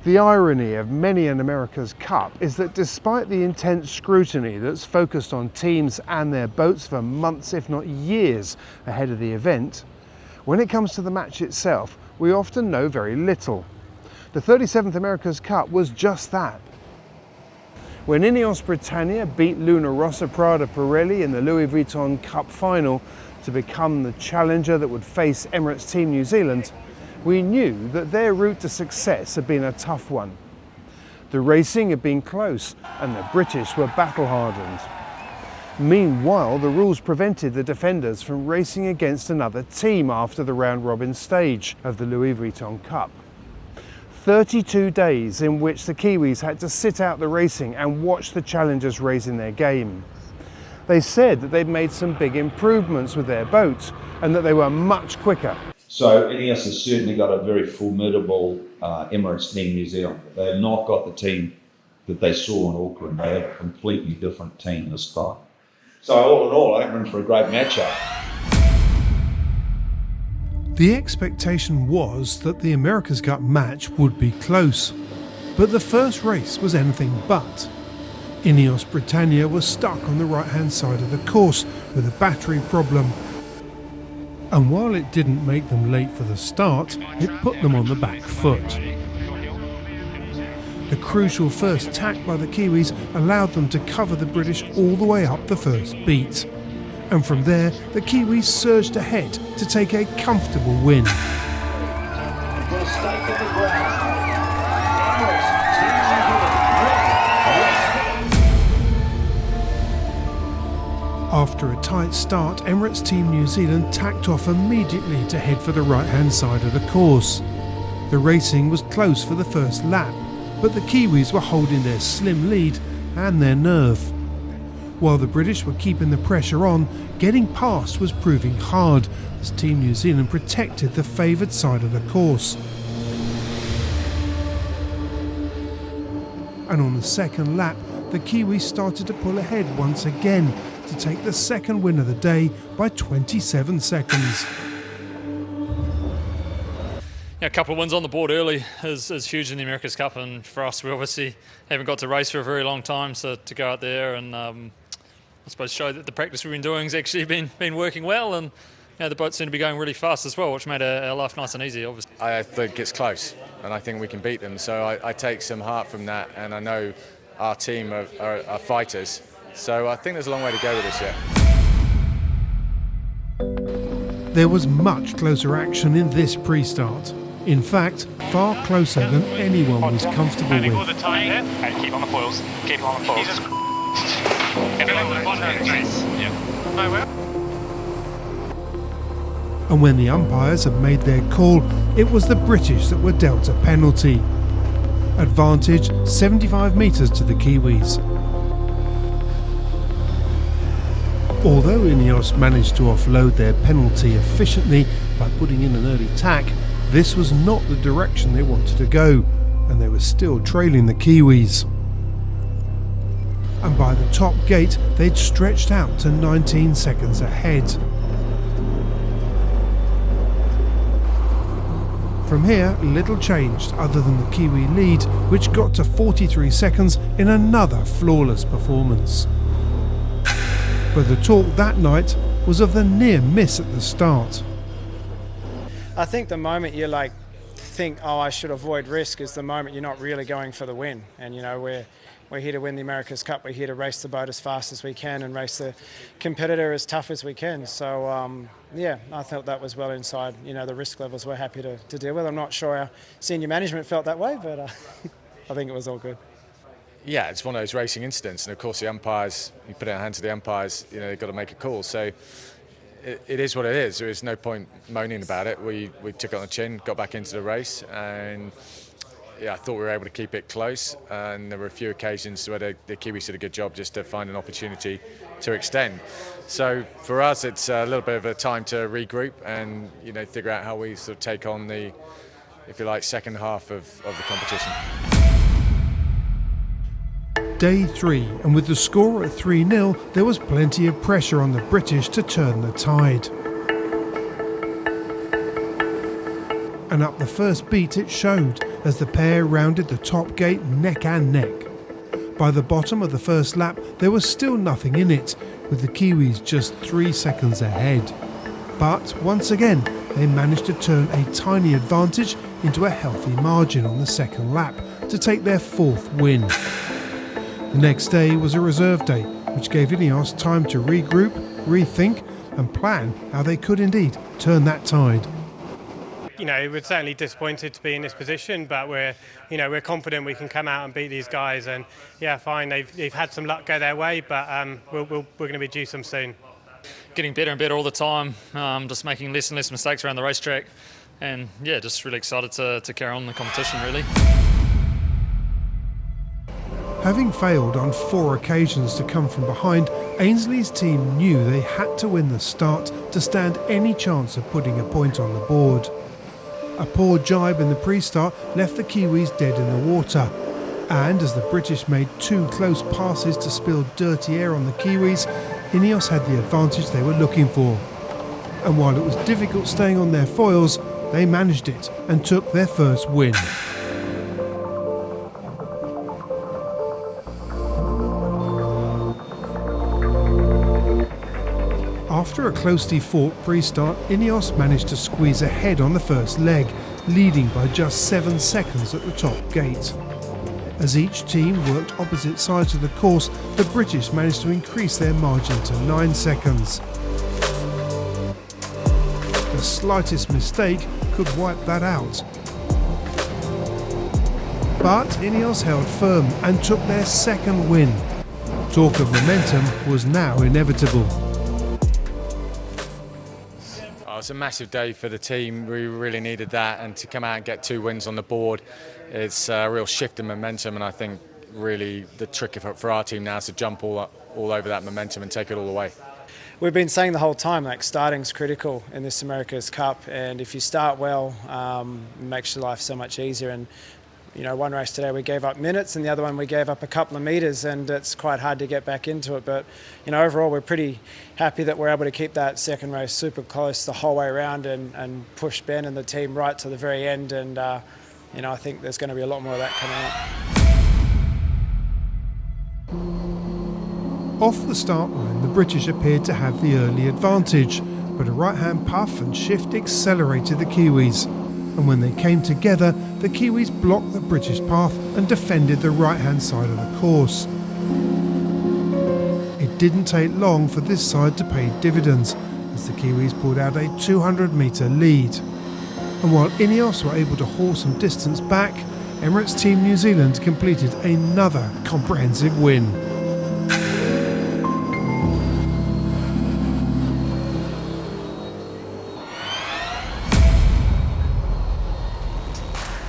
The irony of many an America's Cup is that despite the intense scrutiny that's focused on teams and their boats for months, if not years, ahead of the event, when it comes to the match itself, we often know very little. The 37th America's Cup was just that. When INEOS Britannia beat Luna Rossa Prada Pirelli in the Louis Vuitton Cup final to become the challenger that would face Emirates Team New Zealand, we knew that their route to success had been a tough one. The racing had been close and the British were battle-hardened. Meanwhile, the rules prevented the defenders from racing against another team after the round-robin stage of the Louis Vuitton Cup. 32 days in which the Kiwis had to sit out the racing and watch the challengers raising their game. They said that they'd made some big improvements with their boats and that they were much quicker. So INEOS has certainly got a very formidable Emirates team New Zealand. They've not got the team that they saw in Auckland. They have a completely different team this time. So all in all, I think we're in for a great matchup. The expectation was that the America's Cup match would be close, but the first race was anything but. INEOS Britannia was stuck on the right-hand side of the course with a battery problem. And while it didn't make them late for the start, it put them on the back foot. The crucial first tack by the Kiwis allowed them to cover the British all the way up the first beat. And from there, the Kiwis surged ahead to take a comfortable win. After a tight start, Emirates Team New Zealand tacked off immediately to head for the right-hand side of the course. The racing was close for the first lap, but the Kiwis were holding their slim lead and their nerve. While the British were keeping the pressure on, getting past was proving hard as Team New Zealand protected the favoured side of the course. And on the second lap, the Kiwis started to pull ahead once again to take the second win of the day by 27 seconds. Yeah, a couple of wins on the board early is huge in the America's Cup, and for us, we obviously haven't got to race for a very long time, so to go out there and I suppose show that the practice we've been doing has actually been working well, and the boats seem to be going really fast as well, which made our life nice and easy, obviously. I think it's close, and I think we can beat them, so I take some heart from that, and I know our team are fighters, so I think there's a long way to go with this yet. There was much closer action in this pre-start. In fact, far closer than anyone was comfortable with. All the time there. And keep on the foils. Keep on the foils. Jesus And when the umpires had made their call, it was the British that were dealt a penalty. Advantage 75 metres to the Kiwis. Although INEOS managed to offload their penalty efficiently by putting in an early tack, this was not the direction they wanted to go, and they were still trailing the Kiwis. And by the top gate, they'd stretched out to 19 seconds ahead. From here, little changed other than the Kiwi lead, which got to 43 seconds in another flawless performance. But the talk that night was of the near miss at the start. I think the moment you think, oh, I should avoid risk, is the moment you're not really going for the win. And we're here to win the America's Cup. We're here to race the boat as fast as we can and race the competitor as tough as we can. So yeah, I thought that was well inside the risk levels we're happy to deal with. I'm not sure our senior management felt that way, but I think it was all good. Yeah, it's one of those racing incidents, and of course the umpires, you put it in the hands of the umpires, they've got to make a call. So it is what it is. There is no point moaning about it. We took it on the chin, got back into the race, and yeah, I thought we were able to keep it close. And there were a few occasions where the Kiwis did a good job just to find an opportunity to extend. So for us, it's a little bit of a time to regroup and figure out how we sort of take on the, if you like, second half of the competition. Day 3, and with the score at 3-0, there was plenty of pressure on the British to turn the tide. And up the first beat it showed, as the pair rounded the top gate neck and neck. By the bottom of the first lap, there was still nothing in it, with the Kiwis just 3 seconds ahead. But once again, they managed to turn a tiny advantage into a healthy margin on the second lap to take their 4th win. The next day was a reserve day, which gave INEOS time to regroup, rethink and plan how they could indeed turn that tide. You know, we're certainly disappointed to be in this position, but we're confident we can come out and beat these guys. And yeah, fine, they've had some luck go their way, but we're going to be due some soon. Getting better and better all the time, just making less and less mistakes around the racetrack, and yeah, just really excited to carry on the competition really. Having failed on 4 occasions to come from behind, Ainsley's team knew they had to win the start to stand any chance of putting a point on the board. A poor jibe in the pre-start left the Kiwis dead in the water, and as the British made 2 close passes to spill dirty air on the Kiwis, INEOS had the advantage they were looking for. And while it was difficult staying on their foils, they managed it and took their first win. After a closely fought pre-start, INEOS managed to squeeze ahead on the first leg, leading by just 7 seconds at the top gate. As each team worked opposite sides of the course, the British managed to increase their margin to 9 seconds. The slightest mistake could wipe that out. But INEOS held firm and took their 2nd win. Talk of momentum was now inevitable. It's a massive day for the team. We really needed that, and to come out and get 2 wins on the board, it's a real shift in momentum. And I think really the trick for our team now is to jump all over that momentum and take it all away. We've been saying the whole time, like, starting's critical in this America's Cup, and if you start well, it makes your life so much easier. And you know, one race today we gave up minutes, and the other one we gave up a couple of metres, and it's quite hard to get back into it. But you know, overall we're pretty happy that we're able to keep that second race super close the whole way around and push Ben and the team right to the very end. And you know, I think there's going to be a lot more of that coming up. Off the start line, the British appeared to have the early advantage, but a right-hand puff and shift accelerated the Kiwis. And when they came together, the Kiwis blocked the British path and defended the right-hand side of the course. It didn't take long for this side to pay dividends, as the Kiwis pulled out a 200-metre lead. And while INEOS were able to haul some distance back, Emirates Team New Zealand completed another comprehensive win.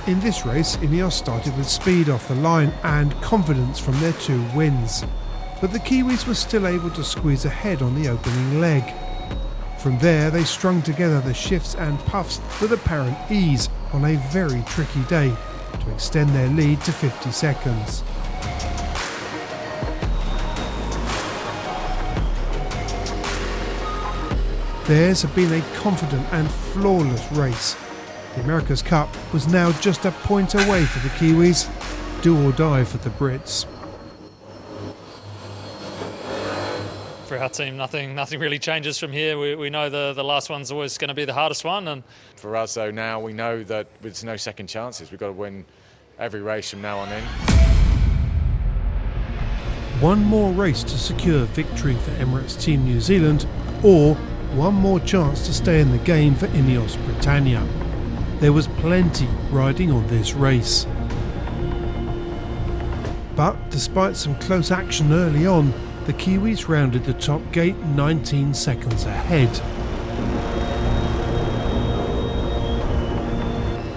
In this race, INEOS started with speed off the line and confidence from their 2 wins. But the Kiwis were still able to squeeze ahead on the opening leg. From there, they strung together the shifts and puffs with apparent ease on a very tricky day to extend their lead to 50 seconds. Theirs had been a confident and flawless race. The America's Cup was now just a point away for the Kiwis, do or die for the Brits. For our team, nothing really changes from here. We know the last one's always going to be the hardest one. And for us, though, now we know that there's no second chances. We've got to win every race from now on in. One more race to secure victory for Emirates Team New Zealand, or one more chance to stay in the game for INEOS Britannia. There was plenty riding on this race. But despite some close action early on, the Kiwis rounded the top gate 19 seconds ahead.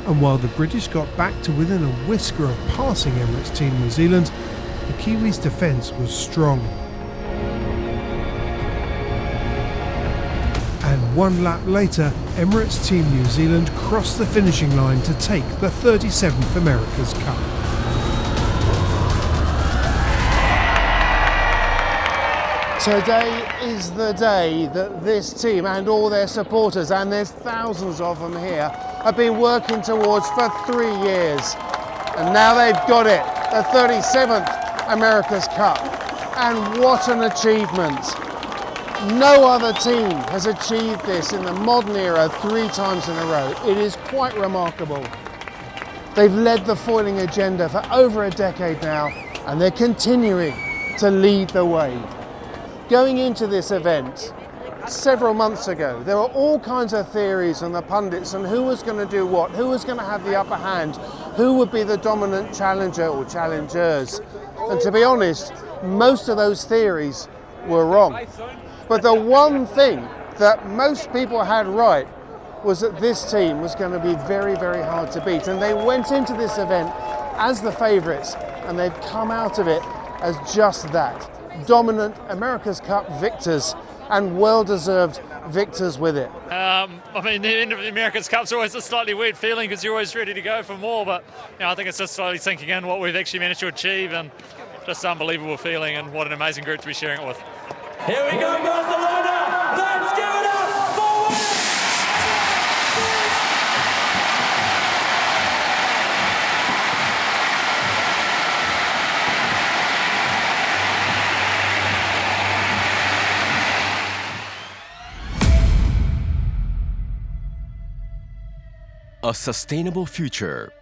And while the British got back to within a whisker of passing Emirates Team New Zealand, the Kiwis' defence was strong. And 1 lap later, Emirates Team New Zealand crossed the finishing line to take the 37th America's Cup. Today is the day that this team and all their supporters, and there's thousands of them here, have been working towards for 3 years. And now they've got it, the 37th America's Cup. And what an achievement. No other team has achieved this in the modern era 3 times in a row. It is quite remarkable. They've led the foiling agenda for over a decade now, and they're continuing to lead the way. Going into this event several months ago, there were all kinds of theories on the pundits on who was going to do what, who was going to have the upper hand, who would be the dominant challenger or challengers. And to be honest, most of those theories were wrong. But the one thing that most people had right was that this team was going to be very, very hard to beat. And they went into this event as the favourites, and they've come out of it as just that. Dominant America's Cup victors, and well-deserved victors with it. I mean, the end of the America's Cup's always a slightly weird feeling because you're always ready to go for more, but I think it's just slowly sinking in what we've actually managed to achieve, and just an unbelievable feeling, and what an amazing group to be sharing it with. Here we go, Barcelona! Let's give it up for A sustainable future.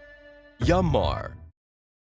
Yanmar.